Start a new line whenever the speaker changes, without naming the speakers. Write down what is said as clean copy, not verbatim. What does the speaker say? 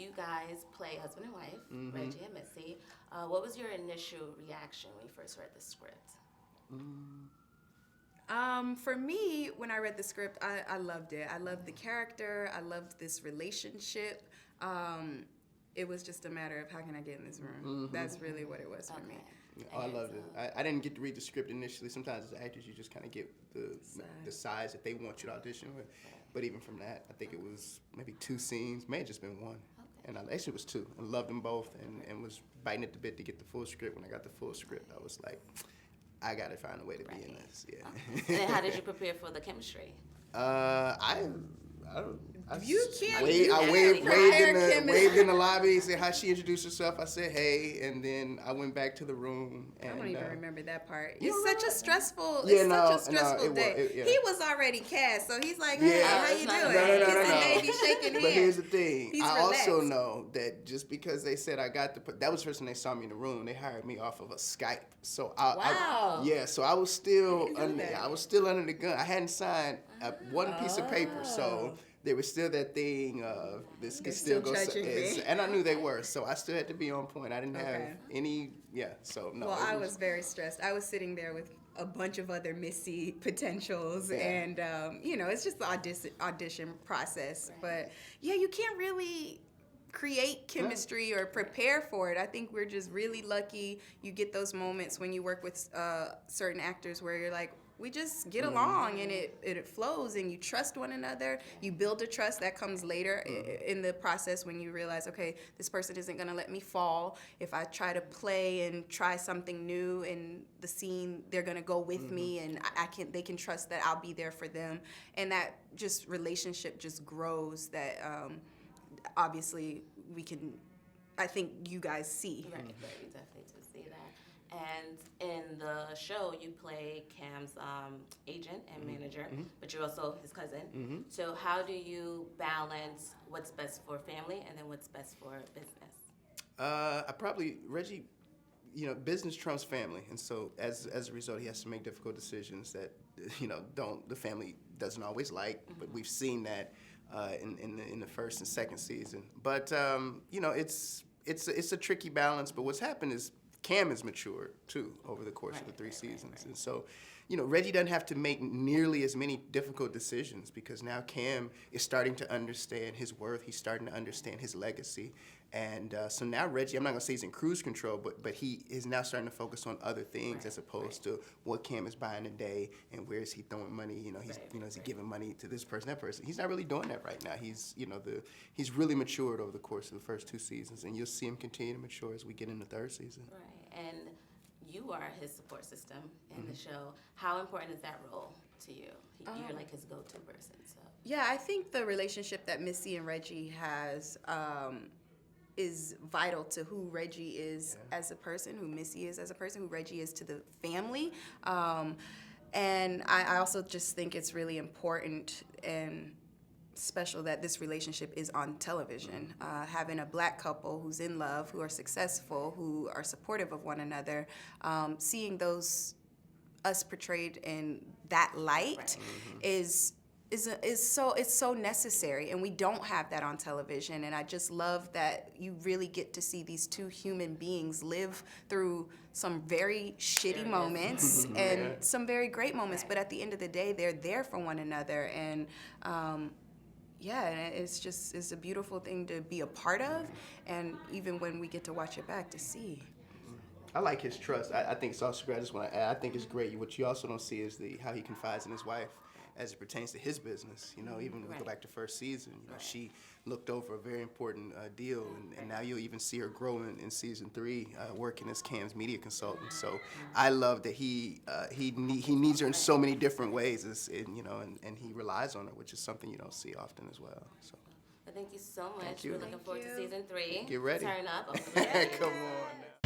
you guys play husband and wife, Reggie and Missy. What was your initial reaction when you first read the script?
For me, when I read the script, I loved it. I loved the character. I loved this relationship. It was just a matter of how can I get in this room. That's really what it was for me.
Oh, I loved it. I didn't get to read the script initially. Sometimes as actors, you just kind of get the size that they want you to audition with. But even from that, I think it was maybe 2 scenes. May have just been 1. And actually it was 2. I loved them both and was biting at the bit to get the full script. When I got the full script, I was like, I got to find a way to be in this. Yeah.
Okay. And how did you prepare for the chemistry?
I waved in the lobby, said how she introduced herself. I said, hey, and then I went back to the room. And,
I don't even remember that part.
You
It's such a stressful, day. He was already cast, so he's like, hey, how you doing?
No.
Baby shaking hands.
But here's the thing.
He's
I
relaxed.
also know that just because they said I got that was the first time they saw me in the room. They hired me off of a Skype. So so I was still under the gun. I hadn't signed one piece of paper, so there was still that thing of this could still go. And I knew they were, so I still had to be on point. I didn't have any. So no.
Well, I was very stressed. I was sitting there with a bunch of other Missy potentials, and it's just the audition process. But yeah, you can't really create chemistry or prepare for it. I think we're just really lucky. You get those moments when you work with certain actors where you're like, we just get along and it flows and you trust one another. You build a trust that comes later in the process when you realize, okay, this person isn't going to let me fall. If I try to play and try something new in the scene, they're going to go with me and they can trust that I'll be there for them. And that just relationship just grows that obviously I think you guys see.
Right, you definitely do see that. And in the show, you play Cam's agent and manager, but you're also his cousin. So how do you balance what's best for family and then what's best for business?
Reggie, business trumps family, and so as a result, he has to make difficult decisions that the family doesn't always like. But we've seen that in the first and second season. But it's a tricky balance. But what's happened is Cam has matured too over the course of the 3 seasons, and so Reggie doesn't have to make nearly as many difficult decisions because now Cam is starting to understand his worth. He's starting to understand his legacy, and so now Reggie, I'm not gonna say he's in cruise control, but he is now starting to focus on other things as opposed to what Cam is buying today and where is he throwing money. Is he giving money to this person, that person? He's not really doing that right now. He's he's really matured over the course of the first 2 seasons, and you'll see him continue to mature as we get in the 3rd season.
Right, and you are his support system in the show. How important is that role to you? You're like his go-to person. So
yeah, I think the relationship that Missy and Reggie has is vital to who Reggie is as a person, who Missy is as a person, who Reggie is to the family. And I also just think it's really important and special that this relationship is on television. Having a black couple who's in love, who are successful, who are supportive of one another, seeing us portrayed in that light is so necessary, and we don't have that on television. And I just love that you really get to see these 2 human beings live through some very shitty moments and some very great moments, but at the end of the day, they're there for one another. And it's a beautiful thing to be a part of, and even when we get to watch it back to see.
I like his trust. I think it's also great. I just want to add, I think it's great. What you also don't see is how he confides in his wife as it pertains to his business. Even when we go back to first season, she looked over a very important deal, and now you'll even see her grow in season 3, working as Cam's media consultant. So I love that he needs her in so many different ways, and he relies on her, which is something you don't see often as well. So.
Thank you so much. We're looking forward to season 3.
Get ready.
Turn up.
Come on now.